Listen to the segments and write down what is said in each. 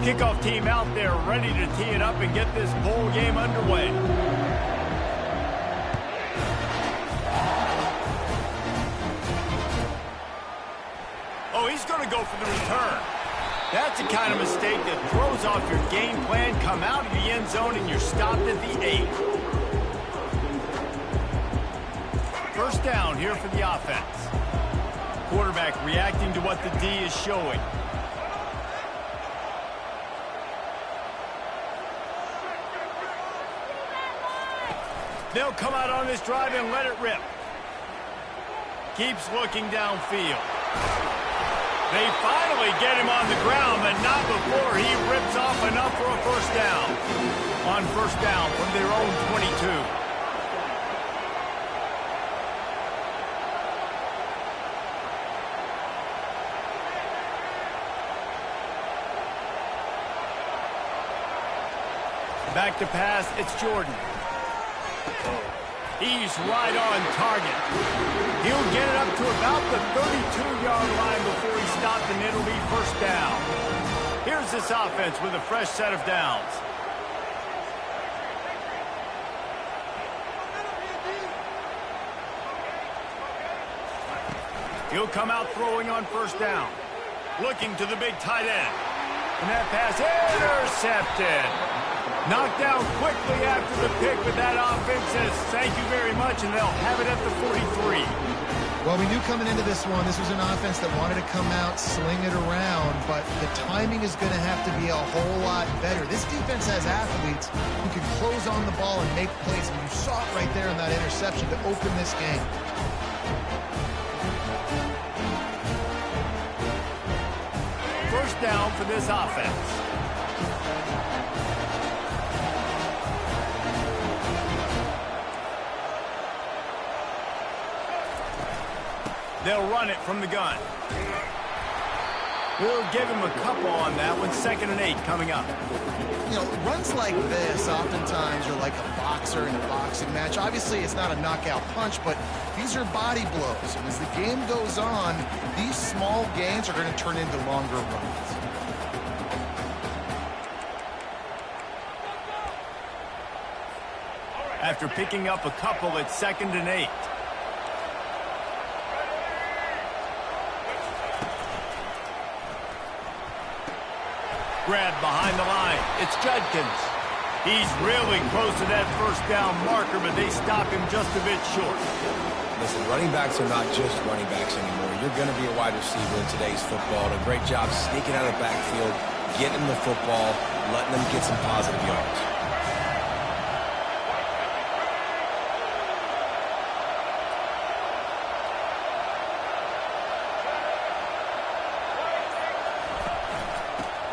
Kickoff team out there ready to tee it up and get this bowl game underway. Oh, he's going to go for the return. That's the kind of mistake that throws off your game plan. Come out of the end zone and you're stopped at the 8. First down here for the offense. Quarterback reacting to what the D is showing. They'll come out on this drive and let it rip. Keeps looking downfield. They finally get him on the ground, but not before he rips off enough for a first down. On first down from their own 22. Back to pass, it's Jordan. He's right on target. He'll get it up to about the 32-yard line before he stopped, and it'll be first down. Here's this offense with a fresh set of downs. He'll come out throwing on first down. Looking to the big tight end. And that pass intercepted. Knocked down quickly after the pick, but that offense says thank you very much, and they'll have it at the 43. Well, we knew coming into this one, this was an offense that wanted to come out, sling it around, but the timing is going to have to be a whole lot better. This defense has athletes who can close on the ball and make plays, and you saw it right there in that interception to open this game. First down for this offense. They'll run it from the gun. We'll give him a couple on that one. 2nd and 8 coming up. You know, runs like this oftentimes are like a boxer in a boxing match. Obviously, it's not a knockout punch, but these are body blows. And as the game goes on, these small gains are going to turn into longer runs. After picking up a couple, it's 2nd and 8. Grab behind the line. It's Judkins. He's really close to that first down marker, but they stop him just a bit short. Listen, running backs are not just running backs anymore. You're going to be a wide receiver in today's football. And a great job sneaking out of the backfield, getting the football, letting them get some positive yards.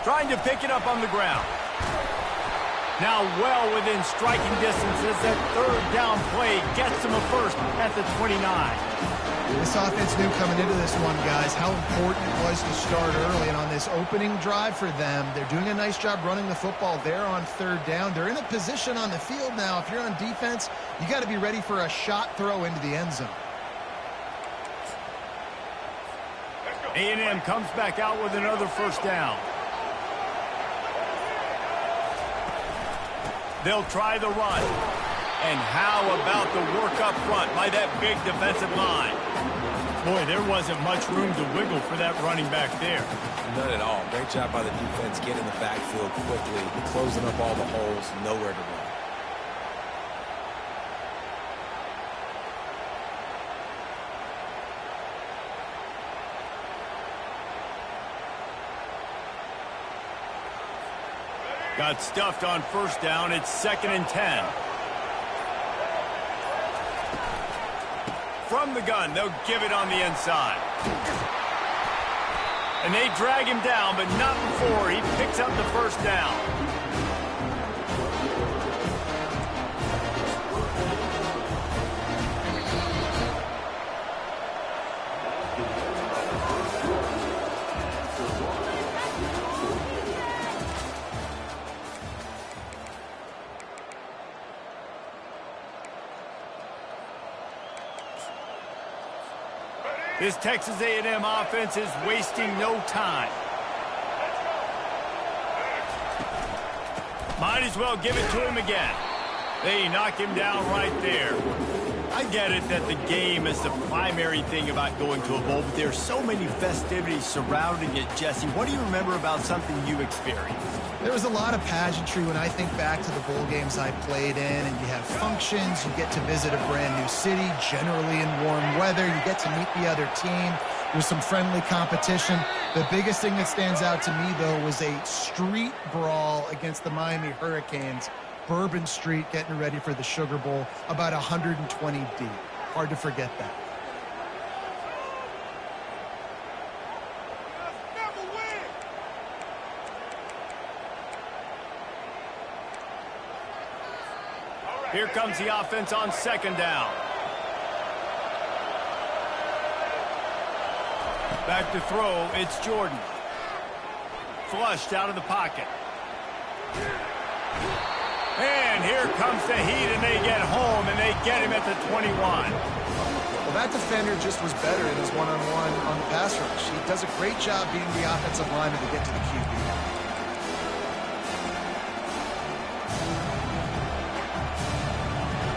Trying to pick it up on the ground. Now well within striking distance as that third down play gets him a first at the 29. This offense knew coming into this one, guys, how important it was to start early. And on this opening drive for them, they're doing a nice job running the football there on third down. They're in a position on the field now. If you're on defense, you got to be ready for a shot throw into the end zone. A&M comes back out with another first down. They'll try the run. And how about the work up front by that big defensive line? Boy, there wasn't much room to wiggle for that running back there. None at all. Great job by the defense getting the backfield quickly, closing up all the holes, nowhere to run. Got stuffed on first down. It's 2nd and 10. From the gun, they'll give it on the inside. And they drag him down, but not before he picks up the first down. This Texas A&M offense is wasting no time. Might as well give it to him again. They knock him down right there. I get it that the game is the primary thing about going to a bowl, but there's so many festivities surrounding it, Jesse. What do you remember about something you experienced? There was a lot of pageantry when I think back to the bowl games I played in, and you have functions, you get to visit a brand new city, generally in warm weather, you get to meet the other team, there's some friendly competition. The biggest thing that stands out to me, though, was a street brawl against the Miami Hurricanes. Bourbon Street getting ready for the Sugar Bowl, about 120 deep. Hard to forget that. Here comes the offense on second down. Back to throw, it's Jordan. Flushed out of the pocket. And here comes the heat, and they get home, and they get him at the 21. Well, that defender just was better in his one-on-one on the pass rush. He does a great job being the offensive lineman to get to the QB.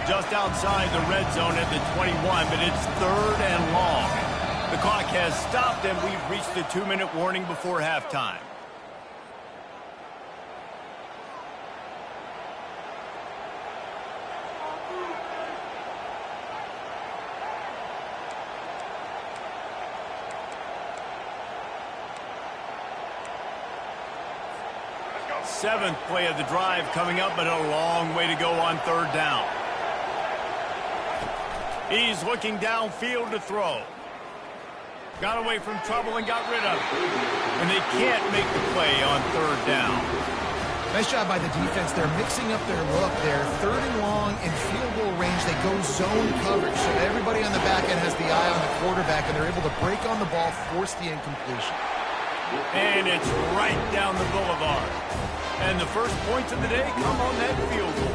Just outside the red zone at the 21, but it's 3rd and long. The clock has stopped, and we've reached the 2-minute warning before halftime. Seventh play of the drive coming up, but a long way to go on 3rd down. He's looking downfield to throw. Got away from trouble and got rid of it. And they can't make the play on 3rd down. Nice job by the defense. They're mixing up their look. They're 3rd and long in field goal range. They go zone coverage, so everybody on the back end has the eye on the quarterback, and they're able to break on the ball, force the incompletion. And it's right down the boulevard. And the first points of the day come on that field goal.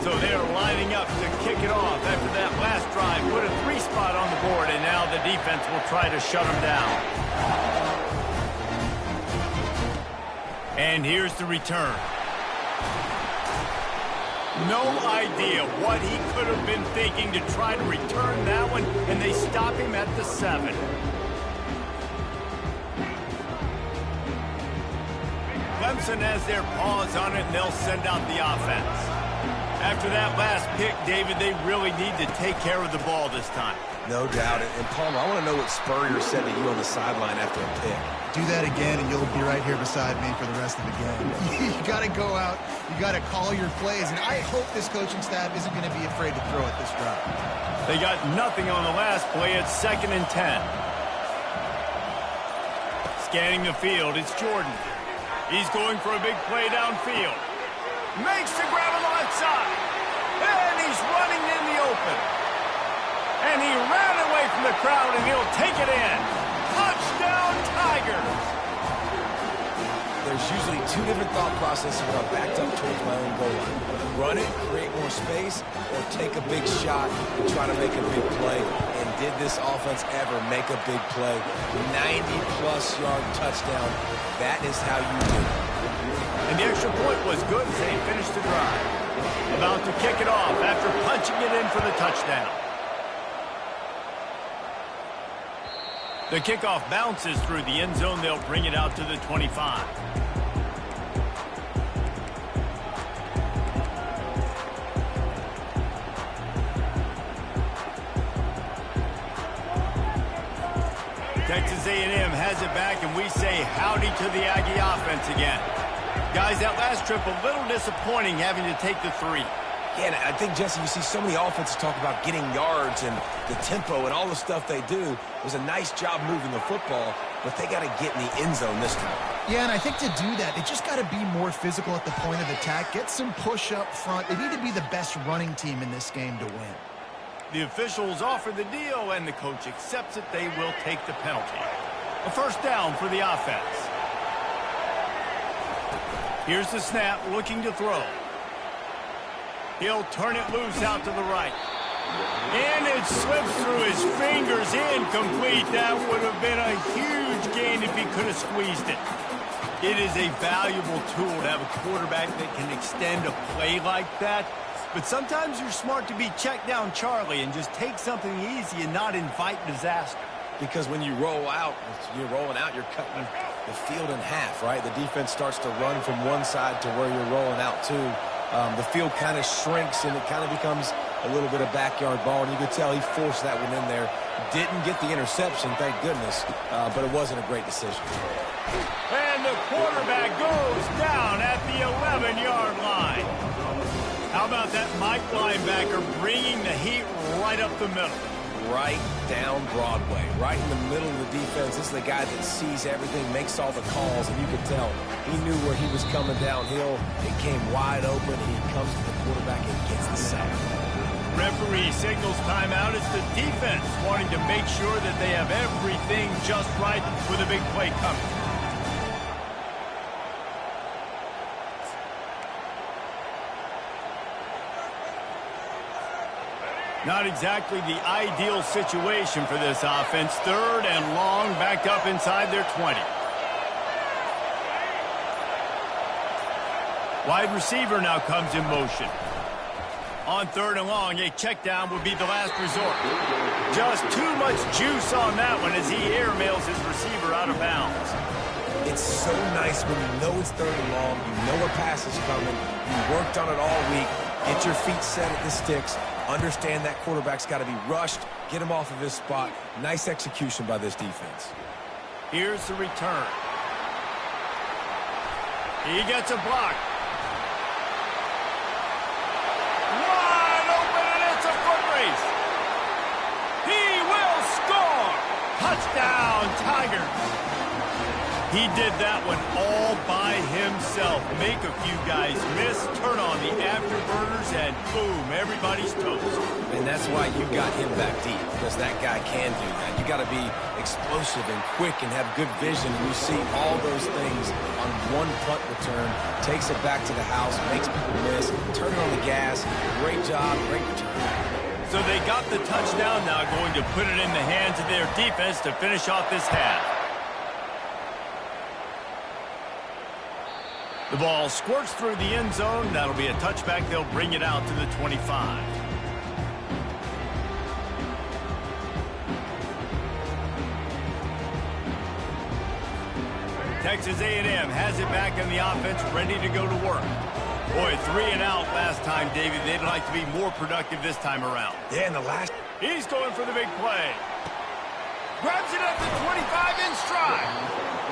So they're lining up to kick it off after that last drive. Put a 3-spot on the board, and now the defense will try to shut them down. And here's the return. No idea what he could have been thinking to try to return that one, and they stop him at the 7. Clemson has their paws on it, and they'll send out the offense. After that last pick, David, they really need to take care of the ball this time. No doubt. And Palmer, I want to know what Spurrier said to you on the sideline after a pick. Do that again, and you'll be right here beside me for the rest of the game. You got to go out. You got to call your plays, and I hope this coaching staff isn't going to be afraid to throw at this drive. They got nothing on the last play. It's 2nd and 10. Scanning the field, it's Jordan. He's going for a big play downfield. Makes the grab on the left side. And he's running in the open. And he ran away from the crowd, and he'll take it in. Touchdown, Tigers! There's usually 2 different thought processes when I'm backed up towards my own goal line. Run it, create more space, or take a big shot and try to make a big play. And did this offense ever make a big play? 90-plus yard touchdown. That is how you do it. And the extra point was good as they finished the drive. About to kick it off after punching it in for the touchdown. The kickoff bounces through the end zone. They'll bring it out to the 25. Texas A&M has it back, and we say howdy to the Aggie offense again. Guys, that last trip a little disappointing having to take the 3. Yeah, and I think, Jesse, you see so many offenses talk about getting yards and the tempo and all the stuff they do. It was a nice job moving the football, but they got to get in the end zone this time. Yeah, and I think to do that, they just got to be more physical at the point of attack, get some push up front. They need to be the best running team in this game to win. The officials offer the deal, and the coach accepts it. They will take the penalty. A 1st down for the offense. Here's the snap, looking to throw. He'll turn it loose out to the right. And it slips through his fingers, incomplete. That would have been a huge gain if he could have squeezed it. It is a valuable tool to have a quarterback that can extend a play like that. But sometimes you're smart to be check down Charlie and just take something easy and not invite disaster. Because when you roll out, you're rolling out, you're cutting the field in half, right? The defense starts to run from one side to where you're rolling out to. The field kind of shrinks, and it kind of becomes a little bit of backyard ball. And you could tell he forced that one in there. Didn't get the interception, thank goodness, but it wasn't a great decision. And the quarterback goes down at the 11-yard line. How about that Mike linebacker bringing the heat right up the middle? Right down Broadway, right in the middle of the defense. This is the guy that sees everything, makes all the calls, and you could tell he knew where he was coming downhill. It came wide open, and he comes to the quarterback and gets the sack. Referee signals timeout. It's the defense wanting to make sure that they have everything just right with a big play coming. Not exactly the ideal situation for this offense. 3rd and long, backed up inside their 20. Wide receiver now comes in motion. On 3rd and long, a check down would be the last resort. Just too much juice on that one as he airmails his receiver out of bounds. It's so nice when you know it's 3rd and long, you know a pass is coming, you worked on it all week, get your feet set at the sticks, understand that quarterback's got to be rushed, get him off of his spot. Nice execution by this defense. Here's the return. He gets a block. Wide open, and it's a foot race. He will score. Touchdown, Tigers. He did that one all by himself. Make a few guys miss, turn on the afterburners, and boom, everybody's toast. And that's why you got him back deep, because that guy can do that. You got to be explosive and quick and have good vision. And you see all those things on one punt return. Takes it back to the house, makes people miss, turn it on the gas. Great job, great return. So they got the touchdown, now going to put it in the hands of their defense to finish off this half. The ball squirts through the end zone. That'll be a touchback. They'll bring it out to the 25. Texas A&M has it back in the offense, ready to go to work. Boy, 3 and out last time, David. They'd like to be more productive this time around. Yeah, in the last... He's going for the big play. Grabs it at the 25 in stride.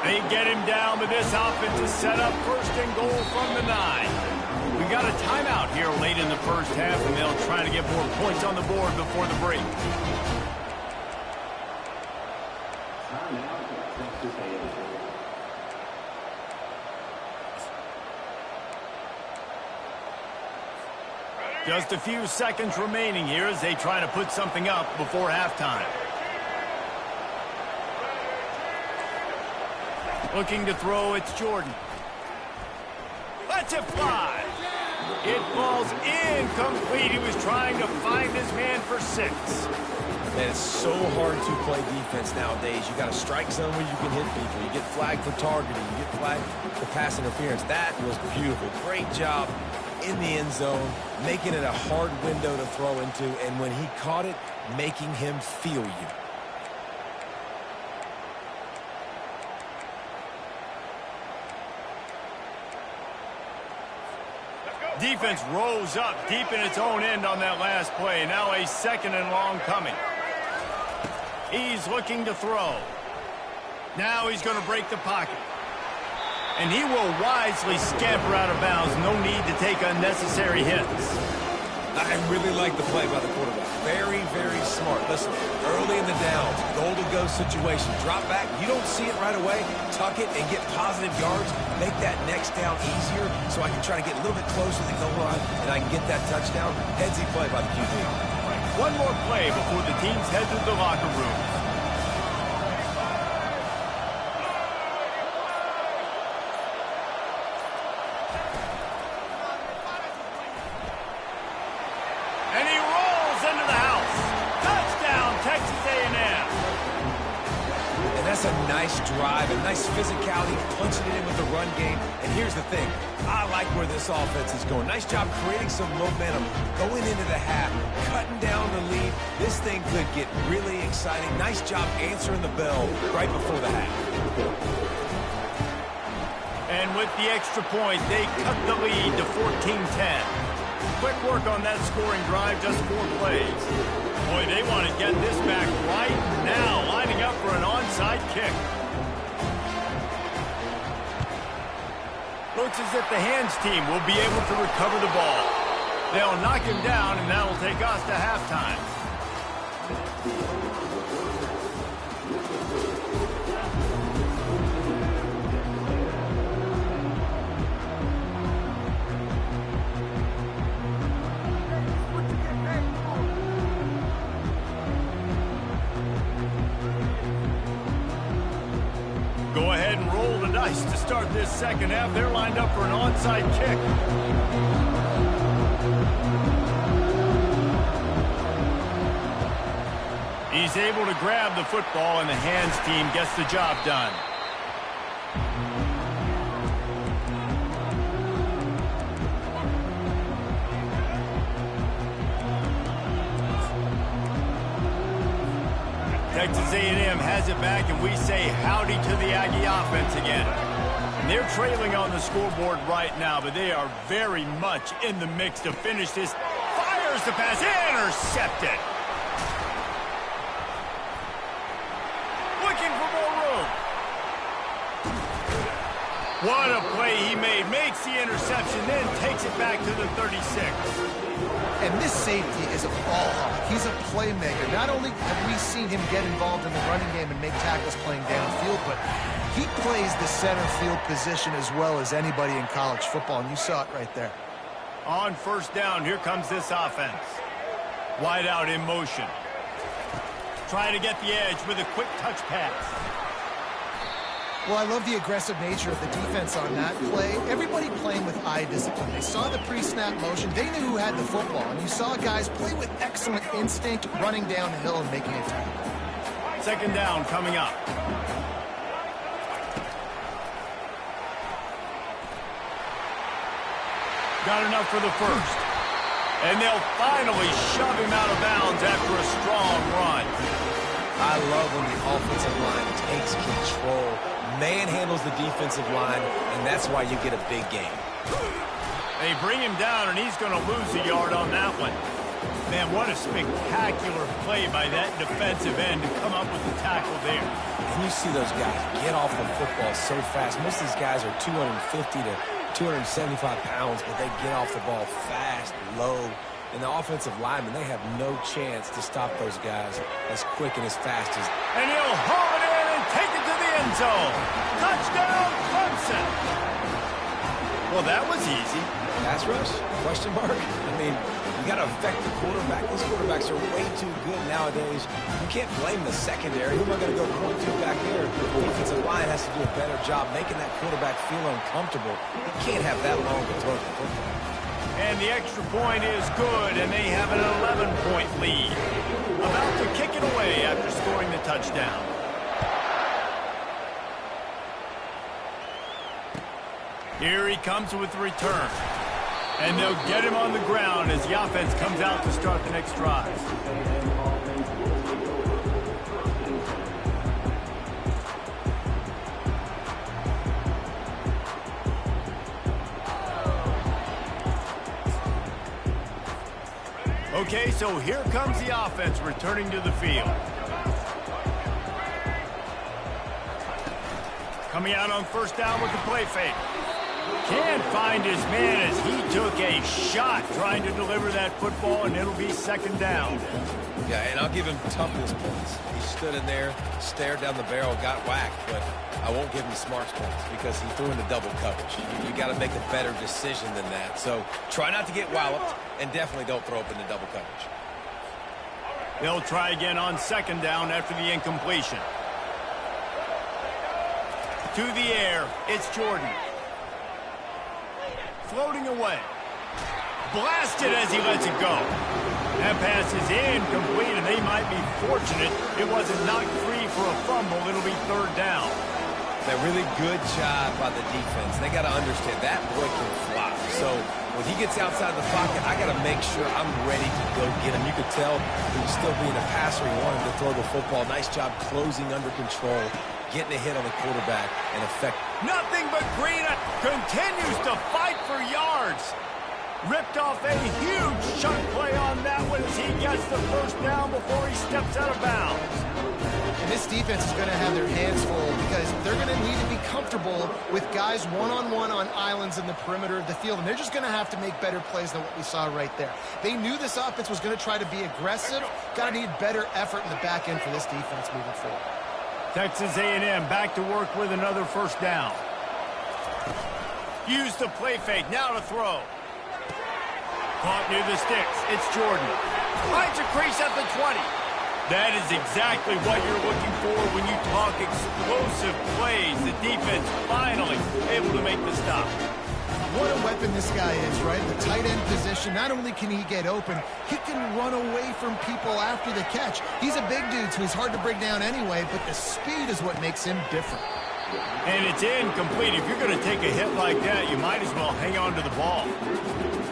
They get him down, but this offense is set up 1st and goal from the 9. We got a timeout here late in the first half, and they'll try to get more points on the board before the break. Just a few seconds remaining here as they try to put something up before halftime. Looking to throw, it's Jordan. Lets it fly. It falls incomplete. He was trying to find his man for 6. Man, it's so hard to play defense nowadays. You got a strike zone where you can hit people. You get flagged for targeting. You get flagged for pass interference. That was beautiful. Great job in the end zone, making it a hard window to throw into, and when he caught it, making him feel you. Defense rose up deep in its own end on that last play. Now a 2nd and long coming. He's looking to throw. Now he's going to break the pocket. And he will wisely scamper out of bounds. No need to take unnecessary hits. I really like the play by the quarterback. Very, very smart. Listen, early in the downs, goal-to-go situation. Drop back. You don't see it right away. Tuck it and get positive yards. Make that next down easier so I can try to get a little bit closer to the goal line and I can get that touchdown. Headsy play by the QB. One more play before the teams head to the locker room. That's a nice drive, a nice physicality, punching it in with the run game. And here's the thing. I like where this offense is going. Nice job creating some momentum, going into the half, cutting down the lead. This thing could get really exciting. Nice job answering the bell right before the half. And with the extra point, they cut the lead to 14-10. Quick work on that scoring drive, just 4 plays. Boy, they want to get this back right now, lining up for an onside kick. Looks as if the hands team will be able to recover the ball. They'll knock him down, and that'll take us to halftime. Go ahead and roll the dice to start this second half. They're lined up for an onside kick. He's able to grab the football, and the hands team gets the job done. Texas A&M has it back, and we say howdy to the Aggie offense again. And they're trailing on the scoreboard right now, but they are very much in the mix to finish this. Fires the pass, intercepted. Looking for more room. What a play he made. Makes the interception, then takes it back to the 36. And this safety is a ball hawk. He's a playmaker. Not only have we seen him get involved in the running game and make tackles playing downfield, but he plays the center field position as well as anybody in college football, and you saw it right there. On first down, here comes this offense. Wide out in motion. Trying to get the edge with a quick touch pass. Well, I love the aggressive nature of the defense on that play. Everybody playing with eye discipline. They saw the pre-snap motion. They knew who had the football. And you saw guys play with excellent instinct, running down the hill and making a tackle. Second down coming up. Got enough for the first. And they'll finally shove him out of bounds after a strong run. I love when the offensive line takes control, manhandles the defensive line, and that's why you get a big game. They bring him down, and he's going to lose a yard on that one. Man, what a spectacular play by that defensive end to come up with the tackle there. And you see those guys get off the football so fast. Most of these guys are 250 to 275 pounds, but they get off the ball fast, low. And the offensive linemen, they have no chance to stop those guys as quick and as fast as... And he'll haul it in and take it to the end zone. Touchdown, Clemson. Well, that was easy. Pass rush? Question mark? I mean, you got to affect the quarterback. These quarterbacks are way too good nowadays. You can't blame the secondary. Who am I going to go point to back there? The defensive line has to do a better job making that quarterback feel uncomfortable. He can't have that long to throw the football. And the extra point is good, and they have an 11-point lead. About to kick it away after scoring the touchdown. Here he comes with the return. And they'll get him on the ground as the offense comes out to start the next drive. Okay, so here comes the offense returning to the field. Coming out on first down with the play fake. Can't find his man as he took a shot trying to deliver that football, and it'll be second down. Yeah, and I'll give him toughness points. He stood in there, stared down the barrel, got whacked, but I won't give him smarts points because he threw into double coverage. You got to make a better decision than that. So try not to get walloped, and definitely don't throw up into double coverage. They'll try again on second down after the incompletion. To the air, it's Jordan. Floating away. Blasted as he lets it go. That pass is incomplete, and they might be fortunate it wasn't knocked free for a fumble. It'll be third down. That really good job by the defense. They got to understand that boy can fly. So when he gets outside the pocket, I got to make sure I'm ready to go get him. You could tell he was still being a passer. He wanted to throw the football. Nice job closing under control, getting a hit on the quarterback, and effect. Nothing but green. Continues to fight for yards. Ripped off a huge chunk play on that one as he gets the first down before he steps out of bounds. And this defense is going to have their hands full because they're going to need to be comfortable with guys one-on-one on islands in the perimeter of the field. And they're just going to have to make better plays than what we saw right there. They knew this offense was going to try to be aggressive. Got to need better effort in the back end for this defense moving forward. Texas A&M back to work with another first down. Use the play fake. Now to throw. Caught near the sticks. It's Jordan. Finds a crease at the 20. That is exactly what you're looking for when you talk explosive plays. The defense finally able to make the stop. What a weapon this guy is, right? The tight end position, not only can he get open, he can run away from people after the catch. He's a big dude, so he's hard to bring down anyway, but the speed is what makes him different. And it's incomplete. If you're going to take a hit like that, you might as well hang on to the ball.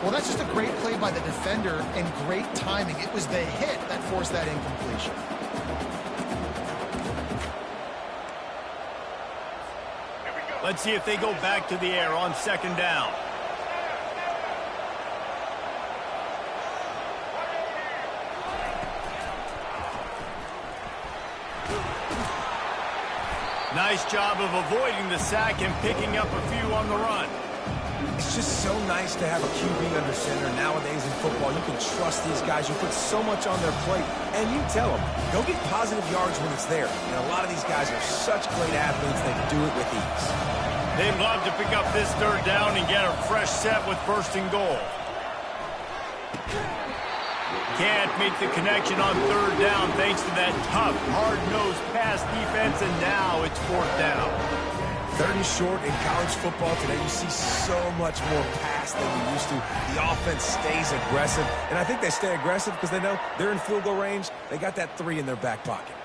Well, that's just a great play by the defender and great timing. It was the hit that forced that incompletion. Let's see if they go back to the air on second down. Nice job of avoiding the sack and picking up a few on the run. It's just so nice to have a QB under center. Nowadays in football, you can trust these guys. You put so much on their plate, and you tell them, go get positive yards when it's there. And a lot of these guys are such great athletes, they do it with ease. They'd love to pick up this third down and get a fresh set with first and goal. Can't make the connection on third down thanks to that tough, hard-nosed pass defense, and now it's fourth down. Third and short in college football today, you see so much more pass than you used to. The offense stays aggressive, and I think they stay aggressive because they know they're in field goal range. They got that 3 in their back pocket.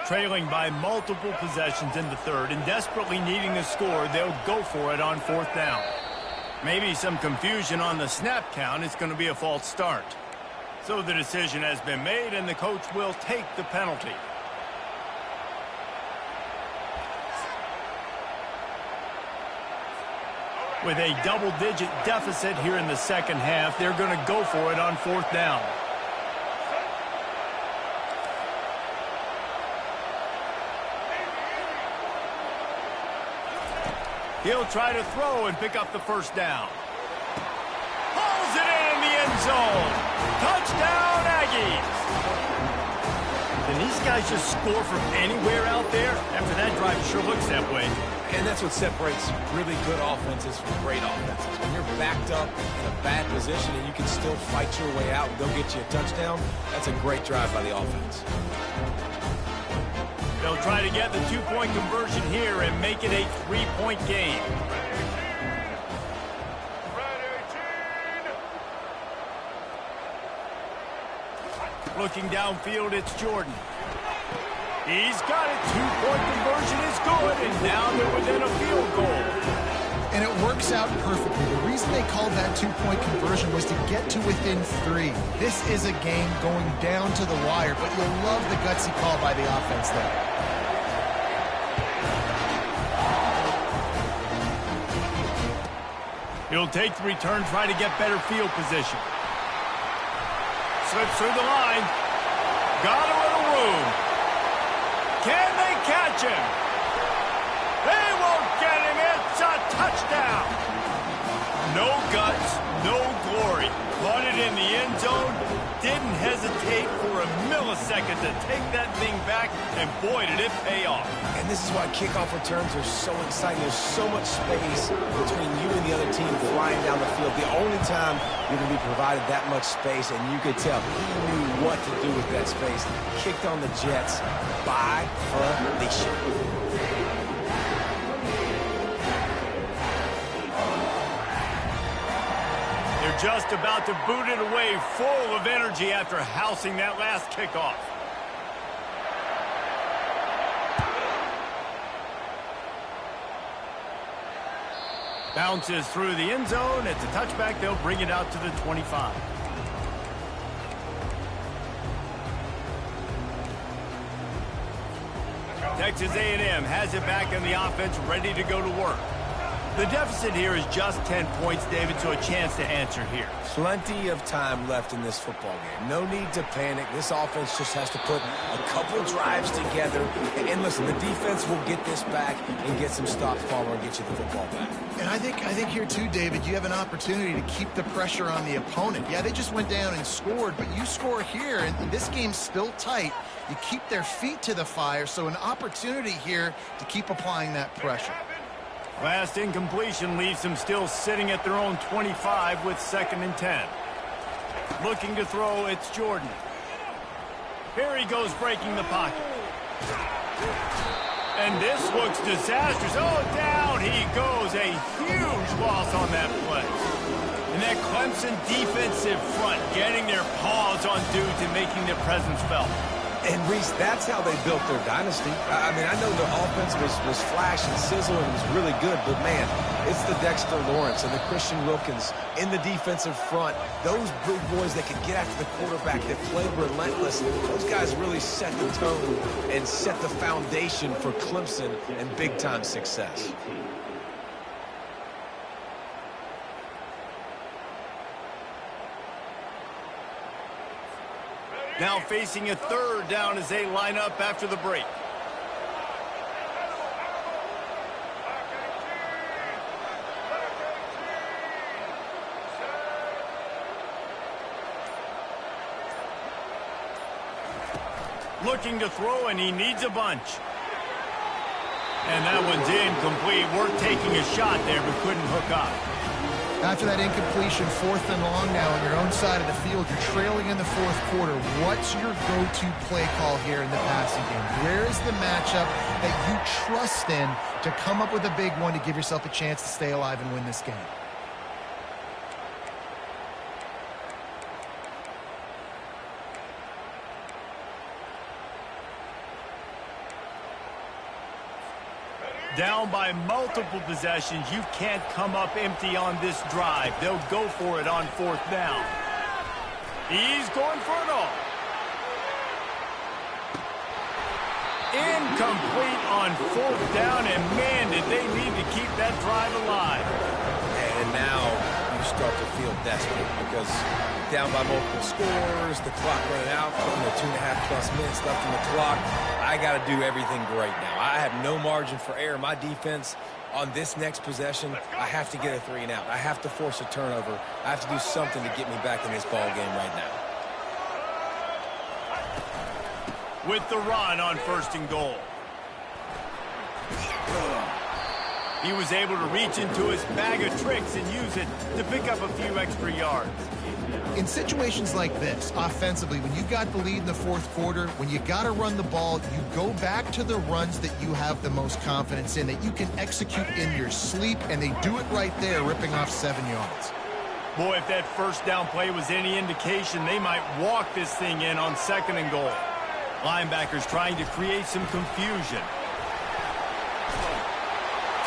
Trailing by multiple possessions in the third and desperately needing a score, they'll go for it on fourth down. Maybe some confusion on the snap count. It's going to be a false start. So the decision has been made, and the coach will take the penalty. With a double-digit deficit here in the second half, they're going to go for it on fourth down. He'll try to throw and pick up the first down. Pulls it in the end zone. Touchdown, Aggies. Can these guys just score from anywhere out there? After that drive, it sure looks that way. And that's what separates really good offenses from great offenses. When you're backed up in a bad position and you can still fight your way out and go get you a touchdown, that's a great drive by the offense. They'll try to get the two-point conversion here and make it a three-point game. Looking downfield, it's Jordan. He's got it. Two-point conversion is good, and now they're within a field goal. And it works out perfectly. The reason they called that two-point conversion was to get to within 3. This is a game going down to the wire, but you'll love the gutsy call by the offense there. He'll take the return, try to get better field position. Slips through the line. Got a little room. Can they catch him? They won't get him. It's a touchdown. No guts, no glory. Caught it in the end zone. Didn't hesitate for a millisecond. second to take that thing back, and boy, did it pay off. And this is why kickoff returns are so exciting. There's so much space between you and the other team flying down the field. The only time you're going to be provided that much space, and you could tell he knew what to do with that space. Kicked on the Jets by Felicia. They're just about to boot it away, full of energy after housing that last kickoff. Bounces through the end zone. It's a touchback. They'll bring it out to the 25. Texas A&M has it back in the offense, ready to go to work. The deficit here is just 10 points, David, so a chance to answer here. Plenty of time left in this football game. No need to panic. This offense just has to put a couple drives together. And listen, the defense will get this back and get some stops following and get you the football back. And I think here too, David, you have an opportunity to keep the pressure on the opponent. Yeah, they just went down and scored, but you score here, and this game's still tight. You keep their feet to the fire, so an opportunity here to keep applying that pressure. Last incompletion leaves them still sitting at their own 25 with 2nd and 10. Looking to throw, it's Jordan. Here he goes breaking the pocket. And this looks disastrous. Oh, down he goes. A huge loss on that play. And that Clemson defensive front getting their paws on dudes and making their presence felt. And, Reese, that's how they built their dynasty. I mean, I know the offense was flash and sizzle and was really good, but, man, it's the Dexter Lawrence and the Christian Wilkins in the defensive front. Those big boys that can get after the quarterback, that play relentless, those guys really set the tone and set the foundation for Clemson and big-time success. Now facing a 3rd down as they line up after the break. Looking to throw, and he needs a bunch. And that one's incomplete. We're taking a shot there, but couldn't hook up. After that incompletion, 4th and long now on your own side of the field, you're trailing in the 4th quarter. What's your go-to play call here in the passing game? Where is the matchup that you trust in to come up with a big one to give yourself a chance to stay alive and win this game? Down by multiple possessions, you can't come up empty on this drive. They'll go for it on 4th down. He's going for it all. Incomplete on 4th down, and man, did they need to keep that drive alive. And now you start to feel desperate because down by multiple scores, the clock running out, 2.5+ minutes left in the clock. I got to do everything great now. I have no margin for error. My defense on this next possession, I have to get a 3 and out. I have to force a turnover. I have to do something to get me back in this ball game right now. With the run on 1st and goal. He was able to reach into his bag of tricks and use it to pick up a few extra yards. In situations like this, offensively, when you got the lead in the 4th quarter, when you got to run the ball, you go back to the runs that you have the most confidence in, that you can execute in your sleep, and they do it right there, ripping off 7 yards. Boy, if that 1st down play was any indication, they might walk this thing in on 2nd and goal. Linebackers trying to create some confusion.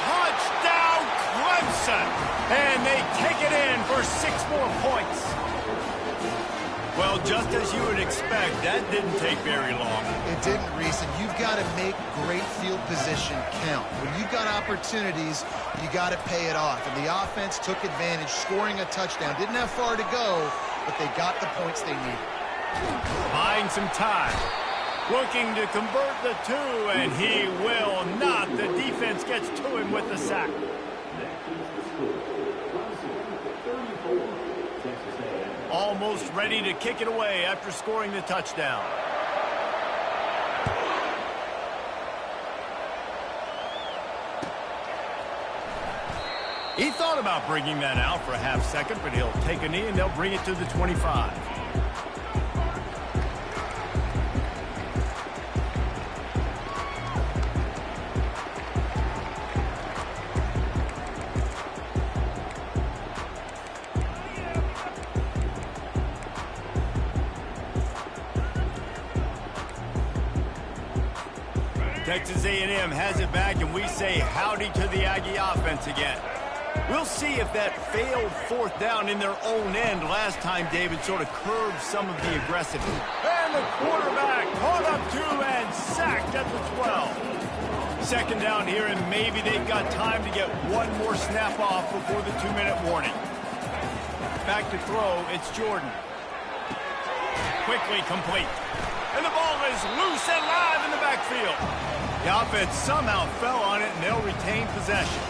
Touchdown, Clemson! And they take it in for 6 more points. Well, just as you would expect, that didn't take very long. It didn't, Reese, and you've got to make great field position count. When you've got opportunities, you got to pay it off. And the offense took advantage, scoring a touchdown. Didn't have far to go, but they got the points they needed. Buying some time. Looking to convert the 2, and he will not. The defense gets to him with the sack. Almost ready to kick it away after scoring the touchdown. He thought about bringing that out for a half second, but he'll take a knee and they'll bring it to the 25. Texas A&M has it back, and we say howdy to the Aggie offense again. We'll see if that failed fourth down in their own end last time, David, sort of curved some of the aggressiveness. And the quarterback caught up to and sacked at the 12. Second down here, and maybe they've got time to get one more snap off before the 2-minute warning. Back to throw, it's Jordan. Quickly complete. And the ball is loose and live in the backfield. The offense somehow fell on it, and they'll retain possession.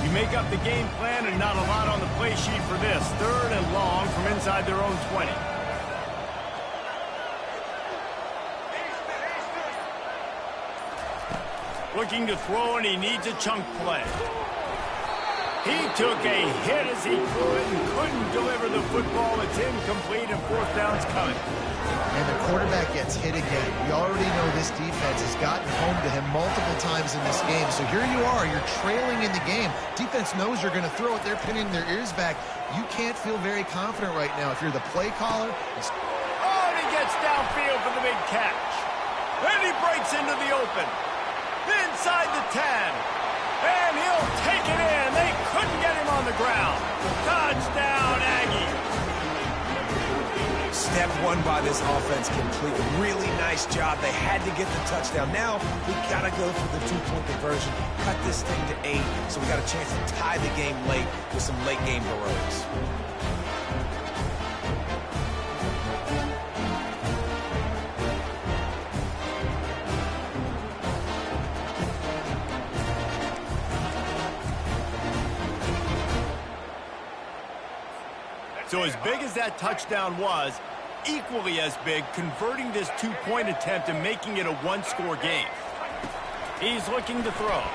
You make up the game plan, and not a lot on the play sheet for this. 3rd and long from inside their own 20. Looking to throw, and he needs a chunk play. He took a hit as he threw it and couldn't deliver the football. It's incomplete, and fourth down's coming. And the quarterback gets hit again. We already know this defense has gotten home to him multiple times in this game. So here you are, you're trailing in the game. Defense knows you're going to throw it. They're pinning their ears back. You can't feel very confident right now. If you're the play caller. Oh, and he gets downfield for the big catch. And he breaks into the open. Inside the 10. And he'll take it in. They couldn't get him on the ground. Touchdown, Aggie. Step one by this offense complete. Really nice job. They had to get the touchdown. Now we got to go for the 2-point conversion. Cut this thing to 8, so we got a chance to tie the game late with some late game heroics. So as big as that touchdown was, equally as big, converting this 2-point attempt and making it a one-score game. He's looking to throw.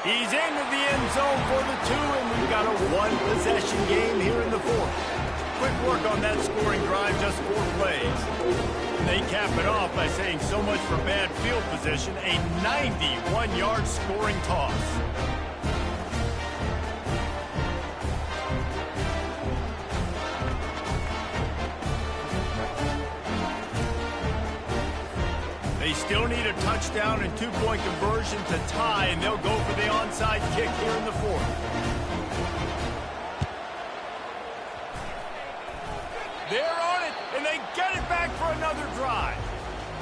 He's into the end zone for the 2, and we've got a one-possession game here in the 4th. Quick work on that scoring drive, just 4 plays. And they cap it off by saying so much for bad field position, a 91-yard scoring toss. They still need a touchdown and 2-point conversion to tie, and they'll go for the onside kick here in the 4th. They're on it, and they get it back for another drive.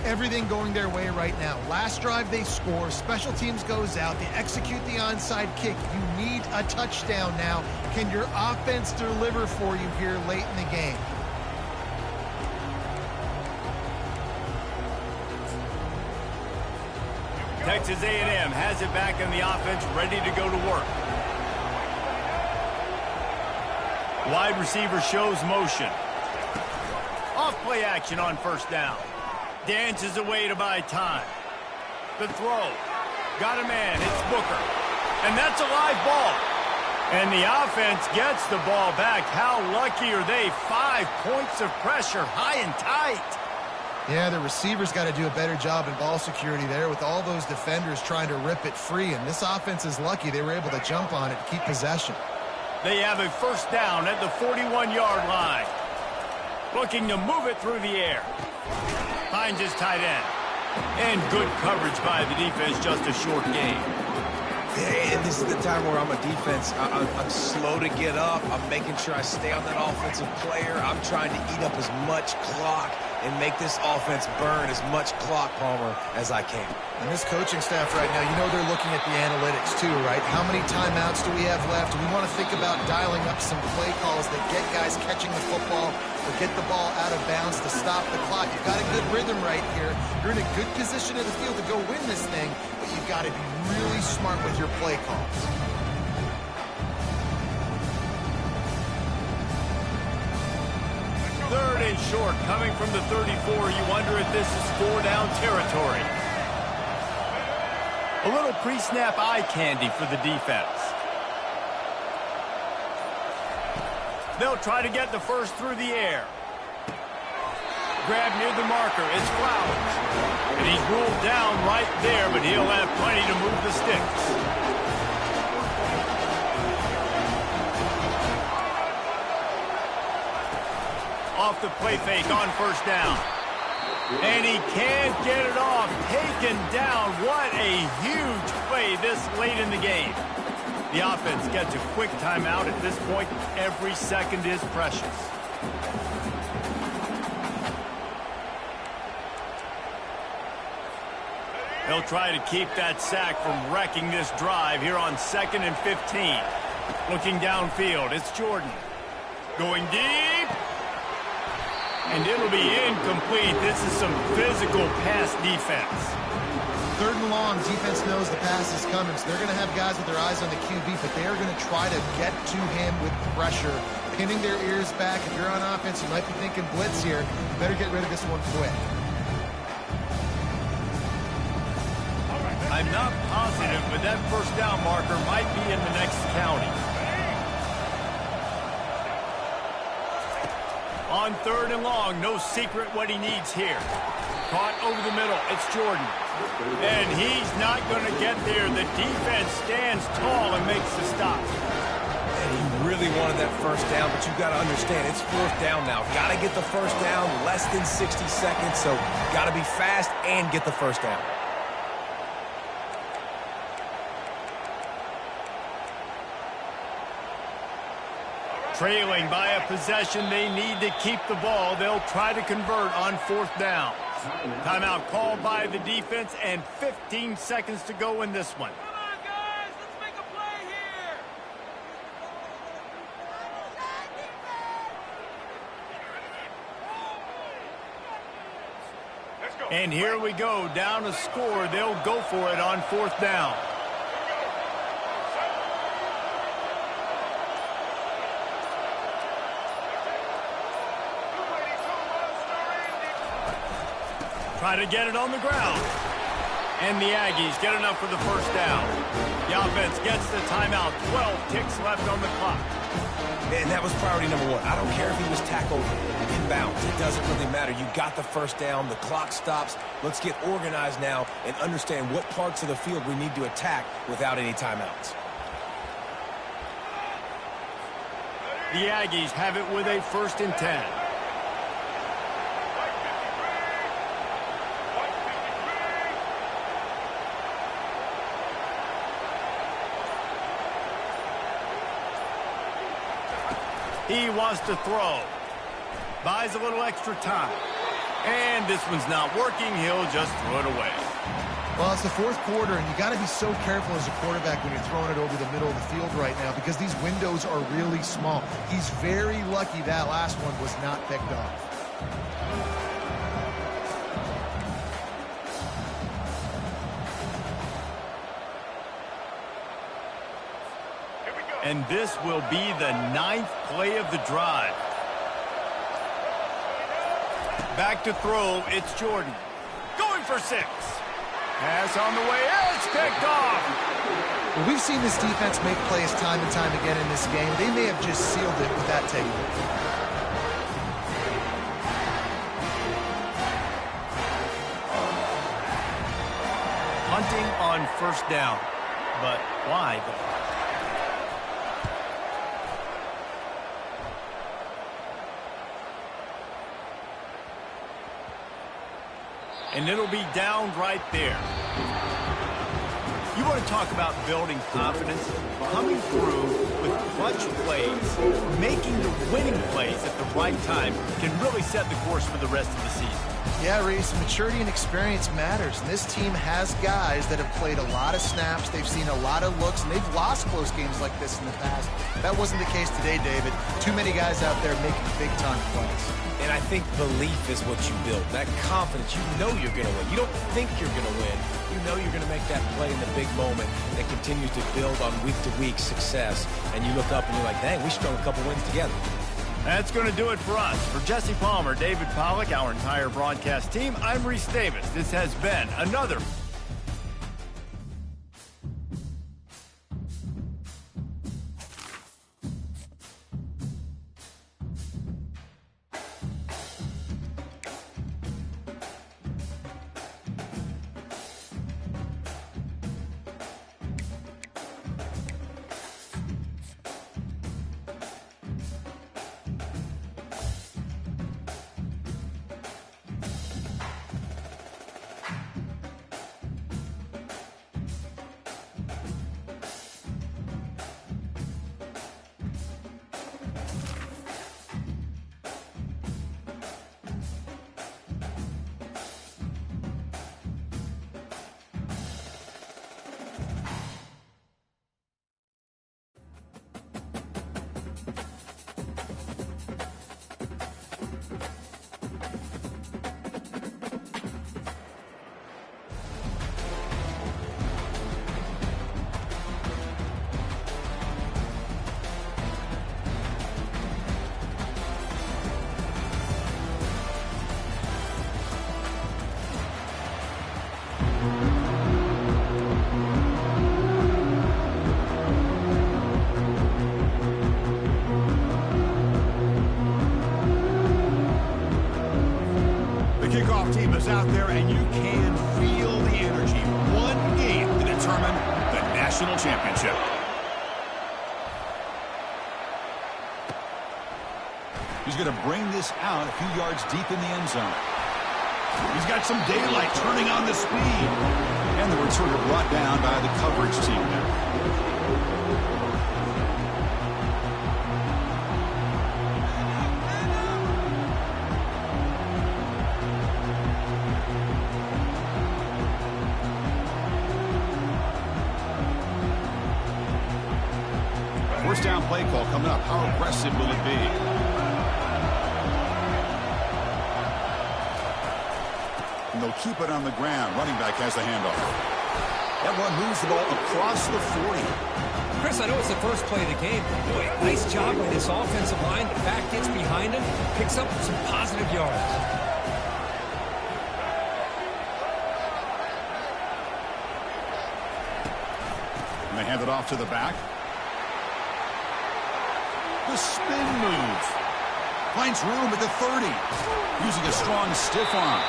Everything going their way right now. Last drive they score, special teams goes out, they execute the onside kick. You need a touchdown now. Can your offense deliver for you here late in the game? Texas A&M has it back in the offense, ready to go to work. Wide receiver shows motion. Off play action on first down. Dances away to buy time. The throw. Got a man. It's Booker. And that's a live ball. And the offense gets the ball back. How lucky are they? 5 points of pressure, high and tight. Yeah, the receivers got to do a better job in ball security there with all those defenders trying to rip it free. And this offense is lucky they were able to jump on it and keep possession. They have a first down at the 41-yard line. Looking to move it through the air. Finds his tight end. And good coverage by the defense, just a short game. And this is the time where I'm a defense. I'm slow to get up. I'm making sure I stay on that offensive player. I'm trying to eat up as much clock and make this offense burn as much clock, Palmer, as I can. And this coaching staff right now, you know they're looking at the analytics too, right? How many timeouts do we have left? We want to think about dialing up some play calls that get guys catching the football or get the ball out of bounds to stop the clock. You've got a good rhythm right here. You're in a good position in the field to go win this thing, but you've got to be really smart with your play calls. playing short. Coming from the 34, you wonder if this is 4-down territory. A little pre-snap eye candy for the defense. They'll try to get the first through the air. Grab near the marker. It's Flowers. And he's ruled down right there, but he'll have plenty to move the sticks. Off the play fake on first down. And he can't get it off. Taken down. What a huge play this late in the game. The offense gets a quick timeout at this point. Every second is precious. They'll try to keep that sack from wrecking this drive here on 2nd and 15. Looking downfield, it's Jordan. Going deep. And it'll be incomplete. This is some physical pass defense. 3rd and long, defense knows the pass is coming, so they're going to have guys with their eyes on the QB, but they are going to try to get to him with pressure, pinning their ears back. If you're on offense, you might be thinking blitz here. You better get rid of this one quick. I'm not positive, but that first down marker might be in the next county. On 3rd and long, no secret what he needs here. Caught over the middle, it's Jordan. And he's not going to get there. The defense stands tall and makes the stop. And he really wanted that first down, but you've got to understand, it's 4th down now. Got to get the first down, less than 60 seconds, so got to be fast and get the first down. Trailing by a possession, they need to keep the ball. They'll try to convert on 4th down. Timeout called by the defense, and 15 seconds to go in this one. Come on, guys. Let's make a play here. And here we go, down a score. They'll go for it on 4th down. Try to get it on the ground. And the Aggies get enough for the first down. The offense gets the timeout. 12 ticks left on the clock. And that was priority number 1. I don't care if he was tackled inbounds. It doesn't really matter. You got the first down. The clock stops. Let's get organized now and understand what parts of the field we need to attack without any timeouts. The Aggies have it with a 1st and 10. He wants to throw. Buys a little extra time. And this one's not working. He'll just throw it away. Well, it's the 4th quarter, and you got to be so careful as a quarterback when you're throwing it over the middle of the field right now because these windows are really small. He's very lucky that last one was not picked off. And this will be the 9th play of the drive. Back to throw, it's Jordan. Going for 6. Pass on the way, it's picked off. Well, we've seen this defense make plays time and time again in this game. They may have just sealed it with that takeaway. Hunting on 1st down. But why, though? And it'll be down right there. You want to talk about building confidence? Coming through with clutch plays, making the winning plays at the right time can really set the course for the rest of the season. Yeah, Reese, maturity and experience matters. And this team has guys that have played a lot of snaps. They've seen a lot of looks, and they've lost close games like this in the past. That wasn't the case today, David. Too many guys out there making big-time plays. And I think belief is what you build. That confidence, you know you're going to win. You don't think you're going to win. You know you're going to make that play in the big moment that continues to build on week-to-week success. And you look up and you're like, dang, we strung a couple wins together. That's going to do it for us. For Jesse Palmer, David Pollack, our entire broadcast team, I'm Reese Davis. This has been another kickoff team is out there, and you can feel the energy. One game to determine the national championship. He's going to bring this out a few yards deep in the end zone. He's got some daylight turning on the speed. And the returner brought down by the coverage team there. First down play call coming up. How aggressive will it be? And they'll keep it on the ground. Running back has the handoff. That one moves the ball across the 40. Chris, I know it's the first play of the game. Boy, nice job by this offensive line. The back gets behind him, picks up some positive yards. And they hand it off to the back. The spin move. Finds room at the 30. Using a strong stiff arm.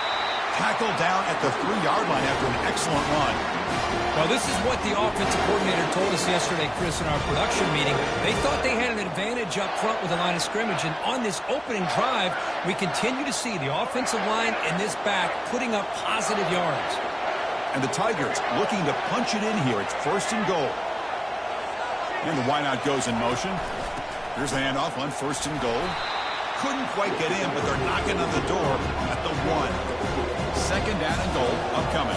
Tackled down at the 3-yard line after an excellent run. Well, this is what the offensive coordinator told us yesterday, Chris, in our production meeting. They thought they had an advantage up front with the line of scrimmage, and on this opening drive, we continue to see the offensive line and this back putting up positive yards. And the Tigers looking to punch it in here. It's first and goal. And the wideout goes in motion. Here's the handoff on first and goal. Couldn't quite get in, but they're knocking on the door at the 1. Second down and goal upcoming.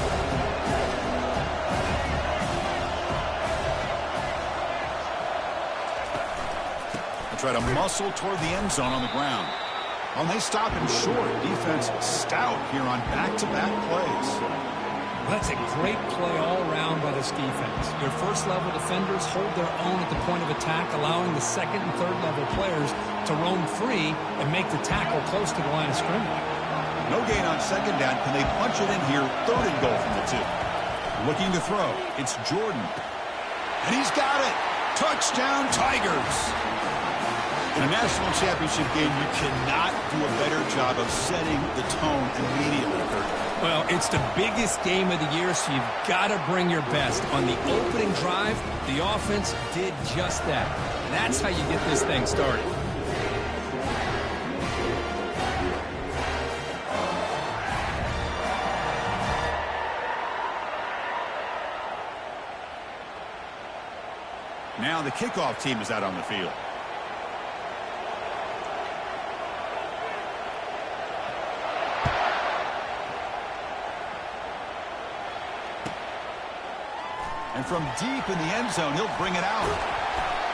They try to muscle toward the end zone on the ground. Well, they stop him short. Defense stout here on back-to-back plays. That's a great play all around by this defense. Your first-level defenders hold their own at the point of attack, allowing the second and third-level players to roam free and make the tackle close to the line of scrimmage. No gain on second down. Can they punch it in here? Third and goal from the 2. Looking to throw. It's Jordan. And he's got it. Touchdown, Tigers. In a national championship game, you cannot do a better job of setting the tone immediately, Kurt. Well, it's the biggest game of the year, so you've got to bring your best. On the opening drive, the offense did just that. That's how you get this thing started. Now the kickoff team is out on the field. And from deep in the end zone, he'll bring it out.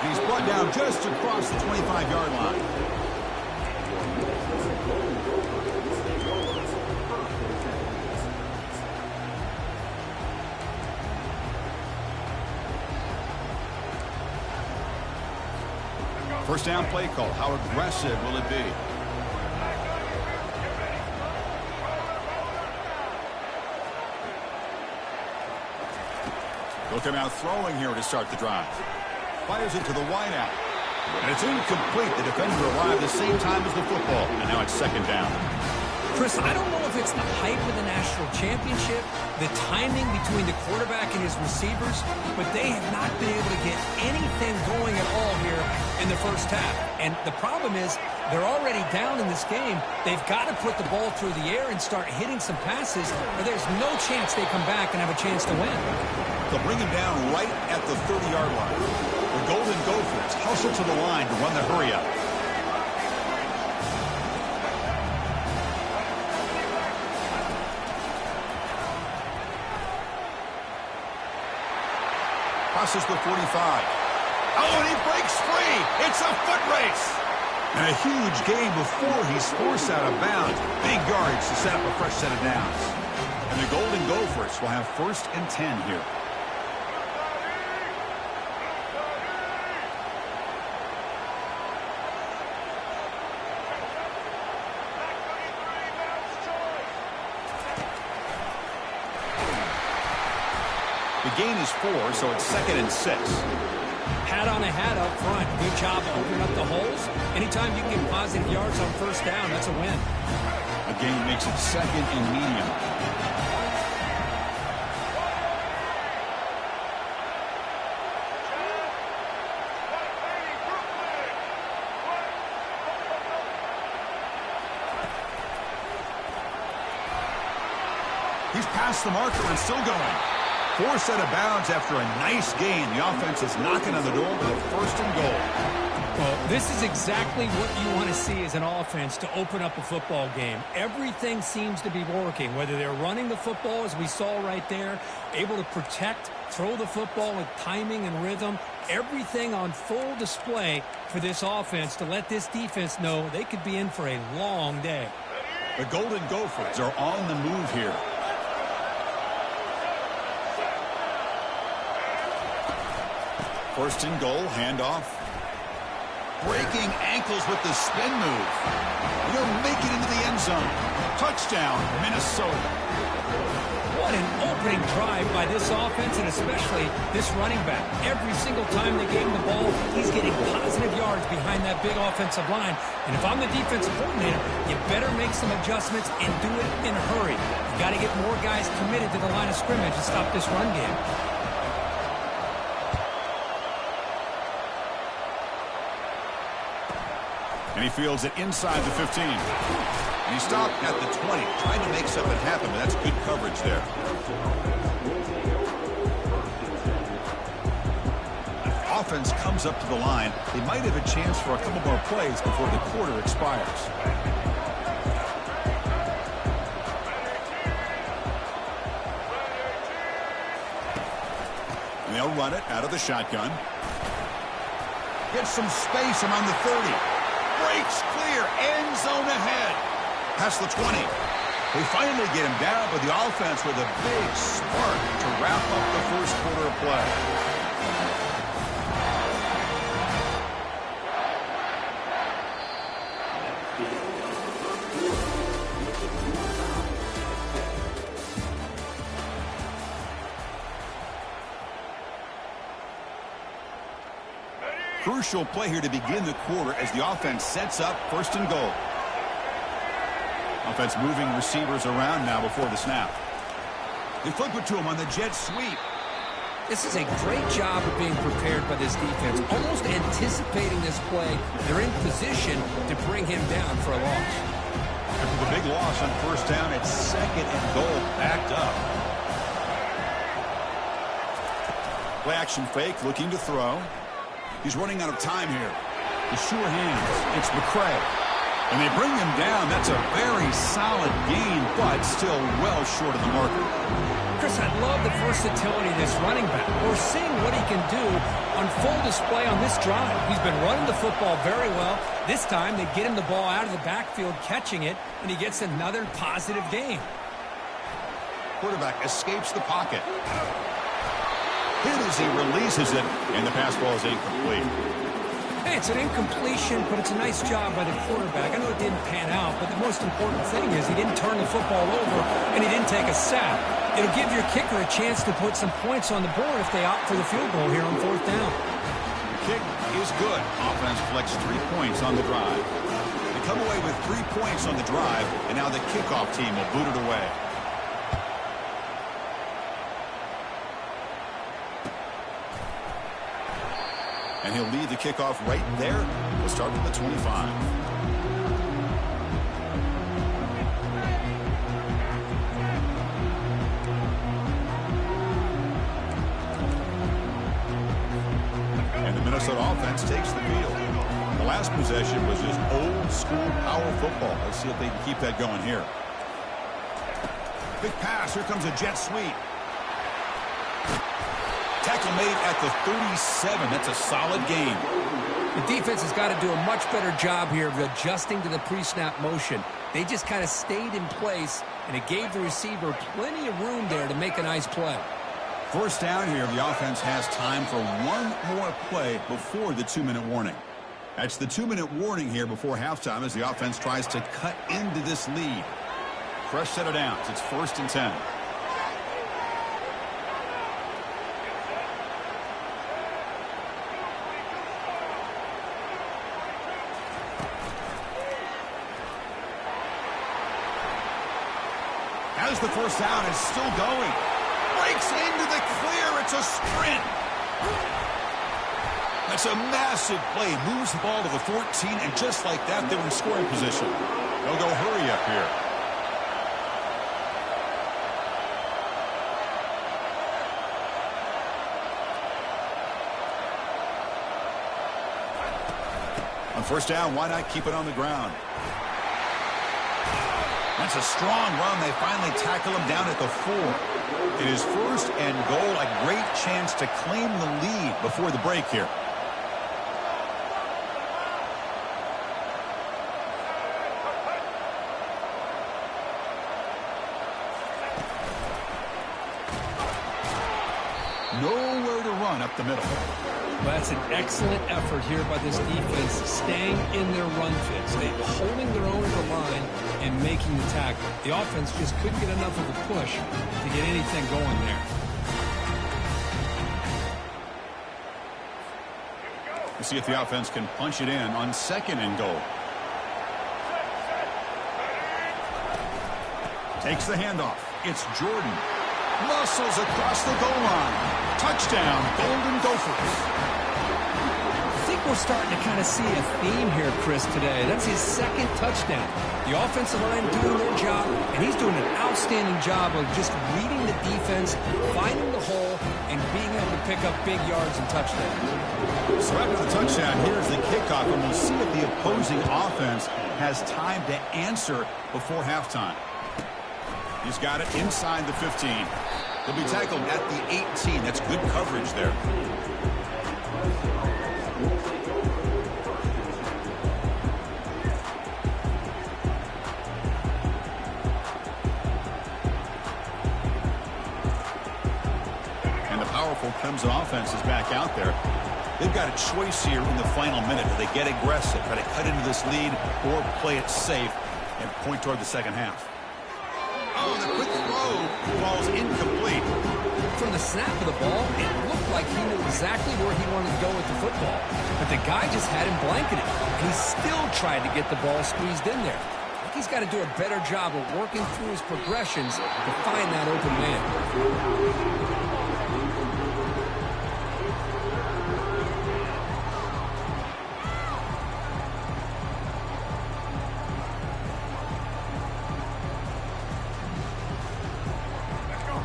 And he's brought down just across the 25-yard line. First down play call. How aggressive will it be? They'll come out throwing here to start the drive. Fires it to the wideout. And it's incomplete. The defender arrived the same time as the football. And now it's second down. Chris, I don't know if it's the hype of the national championship, the timing between the quarterback and his receivers, but they have not been able to get anything going at all here in the first half. And the problem is they're already down in this game. They've got to put the ball through the air and start hitting some passes, or there's no chance they come back and have a chance to win. They'll bring him down right at the 30-yard line. The Golden Gophers hustle to the line to run the hurry-up. Crosses the 45. Oh, and he breaks free. It's a foot race. And a huge gain before he's forced out of bounds. Big yards to set up a fresh set of downs. And the Golden Gophers will have 1st and 10 here. The gain is 4, so it's 2nd and 6. Hat on a hat up front. Good job of opening up the holes. Anytime you can get positive yards on first down, that's a win. A gain makes it 2nd and medium. He's past the marker and still going. 4 set of bounds after a nice gain. The offense is knocking on the door with a 1st and goal. Well, this is exactly what you want to see as an offense to open up a football game. Everything seems to be working, whether they're running the football, as we saw right there, able to protect, throw the football with timing and rhythm, everything on full display for this offense to let this defense know they could be in for a long day. The Golden Gophers are on the move here. First and goal, handoff. Breaking ankles with the spin move. He'll make it into the end zone. Touchdown, Minnesota. What an opening drive by this offense, and especially this running back. Every single time they gave him the ball, he's getting positive yards behind that big offensive line. And if I'm the defensive coordinator, you better make some adjustments and do it in a hurry. You got to get more guys committed to the line of scrimmage to stop this run game. And he fields it inside the 15. And he stopped at the 20, trying to make something happen, but that's good coverage there. The offense comes up to the line. They might have a chance for a couple more plays before the quarter expires. And they'll run it out of the shotgun. Gets some space around the 30. Breaks clear, end zone ahead. Past the 20. They finally get him down, but the offense with a big spark to wrap up the first quarter of play. Crucial play here to begin the quarter as the offense sets up 1st and goal. Offense moving receivers around now before the snap. They flip it to him on the jet sweep. This is a great job of being prepared by this defense, almost anticipating this play. They're in position to bring him down for a loss. After the big loss on 1st down, it's 2nd and goal, backed up. Play action fake, looking to throw. He's running out of time here. The sure hands. It's McCray. And they bring him down. That's a very solid gain, but still well short of the marker. Chris, I love the versatility of this running back. We're seeing what he can do on full display on this drive. He's been running the football very well. This time, they get him the ball out of the backfield, catching it, and he gets another positive gain. Quarterback escapes the pocket. Hit as he releases it, and the pass ball is incomplete. Hey, it's an incompletion, but it's a nice job by the quarterback. I know it didn't pan out, but the most important thing is he didn't turn the football over and he didn't take a sack. It'll give your kicker a chance to put some points on the board if they opt for the field goal here on 4th down. Kick is good. Offense collects 3 points on the drive. They come away with 3 points on the drive, and now the kickoff team will boot it away. And he'll lead the kickoff right there. We'll start with the 25. And the Minnesota offense takes the field. The last possession was just old-school power football. Let's see if they can keep that going here. Big pass. Here comes a jet sweep. Tackle made at the 37. That's a solid gain. The defense has got to do a much better job here of adjusting to the pre-snap motion. They just kind of stayed in place, and it gave the receiver plenty of room there to make a nice play. First down here, the offense has time for one more play before the 2-minute warning. That's the 2-minute warning here before halftime as the offense tries to cut into this lead. Fresh set of downs. It's 1st and 10. Has the first down, is still going. Breaks into the clear. It's a sprint. That's a massive play. Moves the ball to the 14, and just like that, they're in scoring position. They'll go hurry up here. On first down, why not keep it on the ground? That's a strong run. They finally tackle him down at the 4. It is 1st and goal. A great chance to claim the lead before the break here. Nowhere to run up the middle. Well, that's an excellent effort here by this defense, staying in their run fits. They're holding their own at the line and making the tackle. The offense just couldn't get enough of a push to get anything going there. We'll see if the offense can punch it in on 2nd and goal. Takes the handoff. It's Jordan. Muscles across the goal line. Touchdown, Golden Gophers. I think we're starting to kind of see a theme here, Chris, today. That's his 2nd touchdown. The offensive line doing their job, and he's doing an outstanding job of just reading the defense, finding the hole, and being able to pick up big yards and touchdowns. So after the touchdown, here's the kickoff, and we'll see if the opposing offense has time to answer before halftime. He's got it inside the 15. He'll be tackled at the 18. That's good coverage there. And the powerful Clemson offense is back out there. They've got a choice here in the final minute. Do they get aggressive, try to cut into this lead, or play it safe and point toward the second half? Oh, the quick throw falls incomplete. From the snap of the ball, it looked like he knew exactly where he wanted to go with the football. But the guy just had him blanketed, and he still tried to get the ball squeezed in there. I think he's got to do a better job of working through his progressions to find that open man.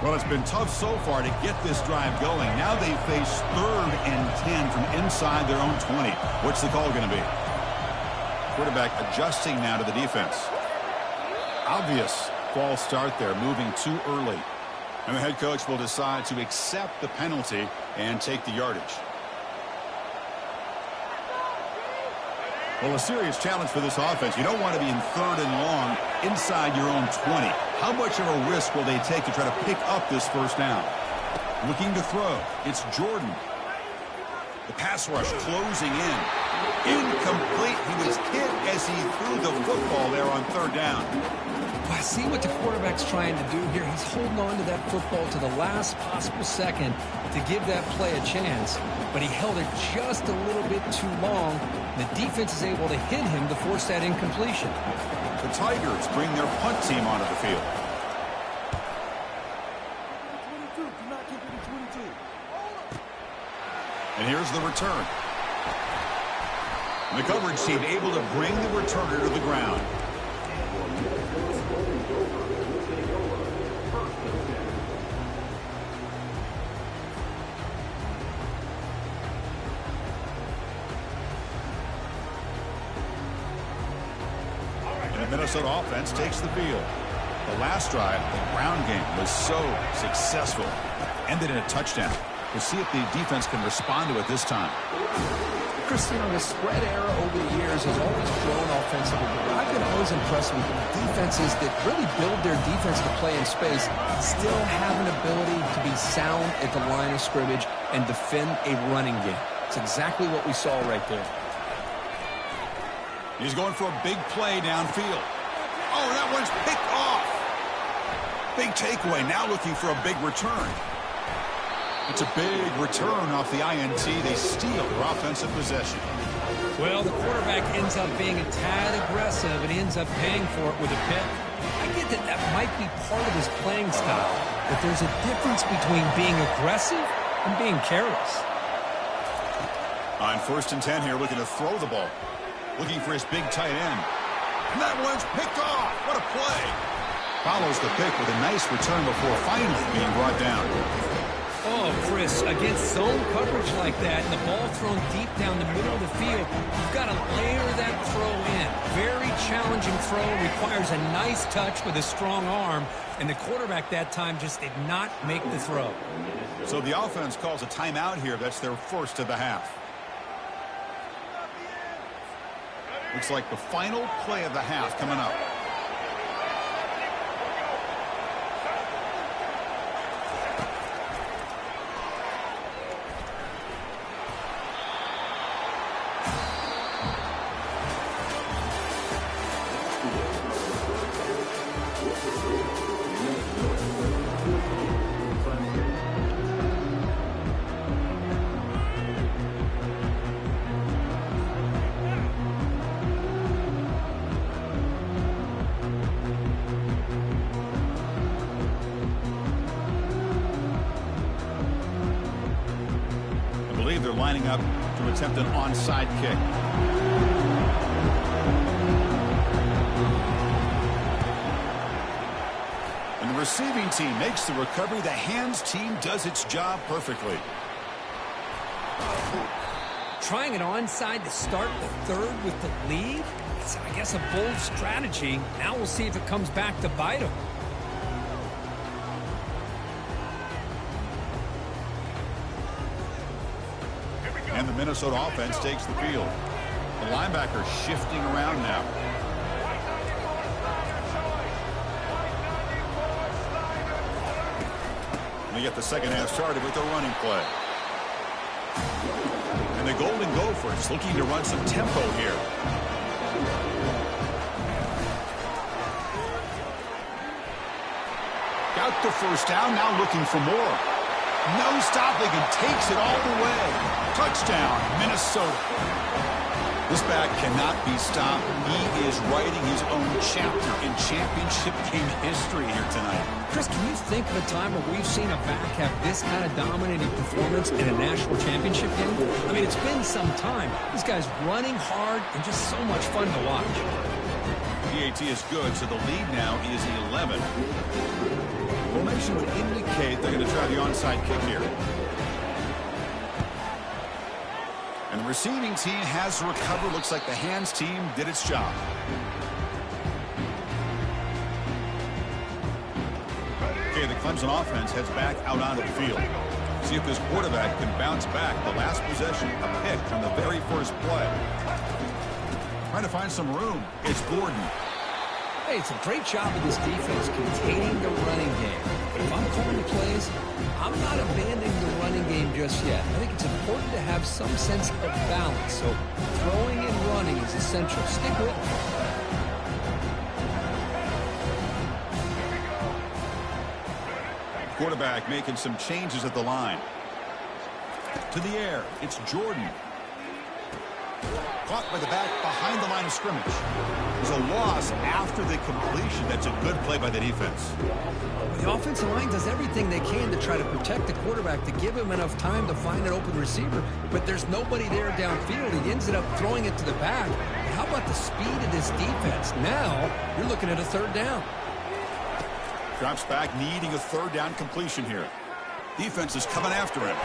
Well, it's been tough so far to get this drive going. Now they face 3rd and 10 from inside their own 20. What's the call going to be? Quarterback adjusting now to the defense. Obvious false start there, moving too early. And the head coach will decide to accept the penalty and take the yardage. Well, a serious challenge for this offense. You don't want to be in 3rd and long inside your own 20. How much of a risk will they take to try to pick up this first down? Looking to throw. It's Jordan. The pass rush closing in. Incomplete. He was hit as he threw the football there on third down. Well, I see what the quarterback's trying to do here. He's holding on to that football to the last possible second to give that play a chance, but he held it just a little bit too long. The defense is able to hit him to force that incompletion. The Tigers bring their punt team onto the field. And here's the return. And the coverage team able to bring the returner to the ground. And the Minnesota offense takes the field. The last drive, the ground game, was so successful. Ended in a touchdown. We'll see if the defense can respond to it this time. Cristiano, the spread era over the years has always grown offensively, but I've been always impressed with defenses that really build their defense to play in space, still have an ability to be sound at the line of scrimmage and defend a running game. It's exactly what we saw right there. He's going for a big play downfield. Oh, that one's picked off. Big takeaway, now looking for a big return. It's a big return off the INT. They steal their offensive possession. Well, the quarterback ends up being a tad aggressive, and he ends up paying for it with a pick. I get that that might be part of his playing style, but there's a difference between being aggressive and being careless. On 1st and 10 here, looking to throw the ball. Looking for his big tight end. And that one's picked off. What a play. Follows the pick with a nice return before finally being brought down. Oh, Chris, against zone coverage like that and the ball thrown deep down the middle of the field, you've got to layer that throw in. Very challenging throw, requires a nice touch with a strong arm, and the quarterback that time just did not make the throw. So the offense calls a timeout here. That's their first of the half. Looks like the final play of the half coming up. They're lining up to attempt an onside kick. And the receiving team makes the recovery. The hands team does its job perfectly. Trying an onside to start the third with the lead? It's, I guess, a bold strategy. Now we'll see if it comes back to bite them. And the Minnesota offense takes the field. The linebacker shifting around now. And they get the second half started with a running play. And the Golden Gophers looking to run some tempo here. Got the first down, now looking for more. No stopping and takes it all the way. Touchdown, Minnesota. This back cannot be stopped. He is writing his own chapter in championship game history here tonight. Chris, can you think of a time where we've seen a back have this kind of dominating performance in a national championship game? I mean, it's been some time. This guy's running hard and just so much fun to watch. PAT is good, so the lead now is 11. Formation would indicate they're going to try the onside kick here. And the receiving team has to recover. Looks like the hands team did its job. Okay, the Clemson offense heads back out onto the field. See if this quarterback can bounce back. The last possession, a pick on the very first play. Trying to find some room. It's Gordon. Hey, it's a great job of this defense containing the running game. If I'm calling the plays, I'm not abandoning the running running game just yet. I think it's important to have some sense of balance. So throwing and running is essential. Stick with it. Quarterback making some changes at the line. To the air, it's Jordan. Caught by the back behind the line of scrimmage. There's a loss after the completion. That's a good play by the defense. The offensive line does everything they can to try to protect the quarterback, to give him enough time to find an open receiver, but there's nobody there downfield. He ends up throwing it to the back. How about the speed of this defense? Now you're looking at a third down. Drops back, needing a third down completion here. Defense is coming after him.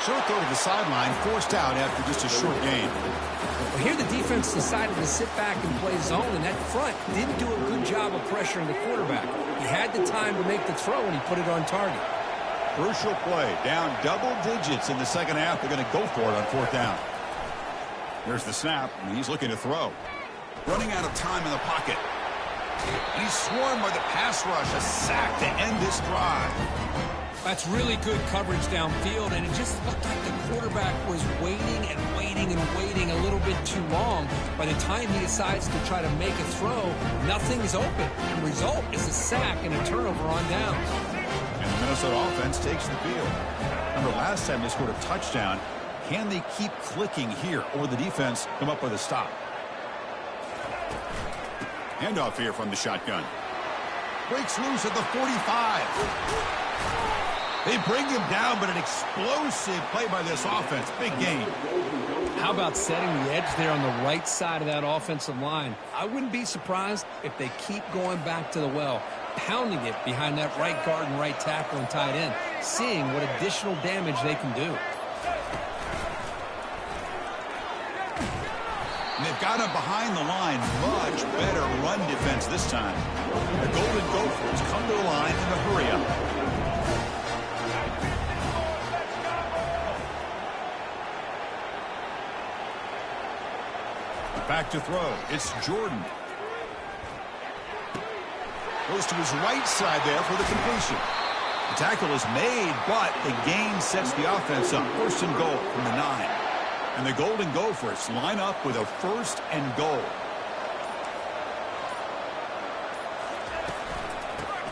Short throw to the sideline, forced out after just a short gain. Well, here the defense decided to sit back and play zone, and that front didn't do a good job of pressuring the quarterback. He had the time to make the throw, and he put it on target. Crucial play, down double digits in the second half. They're going to go for it on fourth down. There's the snap, and he's looking to throw. Running out of time in the pocket. And he's swarmed by the pass rush, a sack to end this drive. That's really good coverage downfield, and it just looked like the quarterback was waiting and waiting and waiting a little bit too long. By the time he decides to try to make a throw, nothing's open. The result is a sack and a turnover on downs. And the Minnesota offense takes the field. Remember, last time they scored a touchdown. Can they keep clicking here, or the defense come up with a stop? Handoff here from the shotgun. Breaks loose at the 45. They bring him down, but an explosive play by this offense. Big game. How about setting the edge there on the right side of that offensive line? I wouldn't be surprised if they keep going back to the well, pounding it behind that right guard and right tackle and tight end, seeing what additional damage they can do. And they've got him behind the line. Much better run defense this time. The Golden Gophers come to the line in a hurry up. Back to throw. It's Jordan. Goes to his right side there for the completion. The tackle is made, but the gain sets the offense up. First and goal from the 9. And the Golden Gophers line up with a first and goal.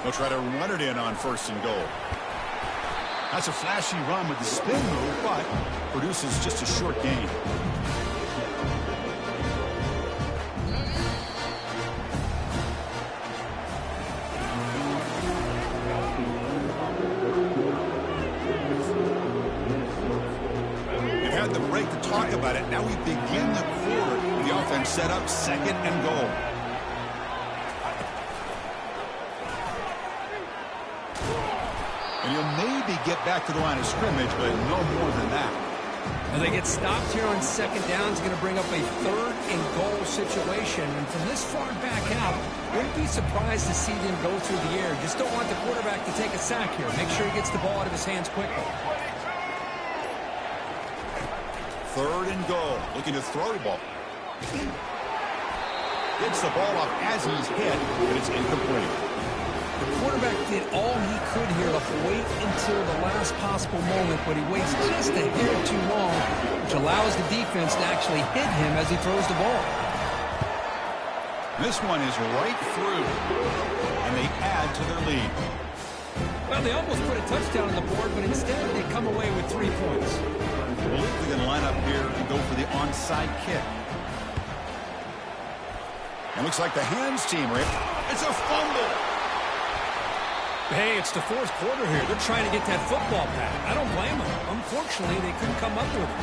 They'll try to run it in on first and goal. That's a flashy run with the spin move, but produces just a short gain. Talk about it. Now we begin the quarter. The offense set up second and goal. And you'll maybe get back to the line of scrimmage, but no more than that. And they get stopped here on second down. It's going to bring up a third and goal situation. And from this far back out, wouldn't be surprised to see them go through the air. Just don't want the quarterback to take a sack here. Make sure he gets the ball out of his hands quickly. Third and goal. Looking to throw the ball. Gets the ball off as he's hit, but it's incomplete. The quarterback did all he could here to wait until the last possible moment, but he waits just a hair too long, which allows the defense to actually hit him as he throws the ball. This one is right through, and they add to their lead. Well, they almost put a touchdown on the board, but instead they come away with 3 points. I believe they're going to line up here and go for the onside kick. And looks like the hands team, Rick. It's a fumble. Hey, it's the fourth quarter here. They're trying to get that football back. I don't blame them. Unfortunately, they couldn't come up with it.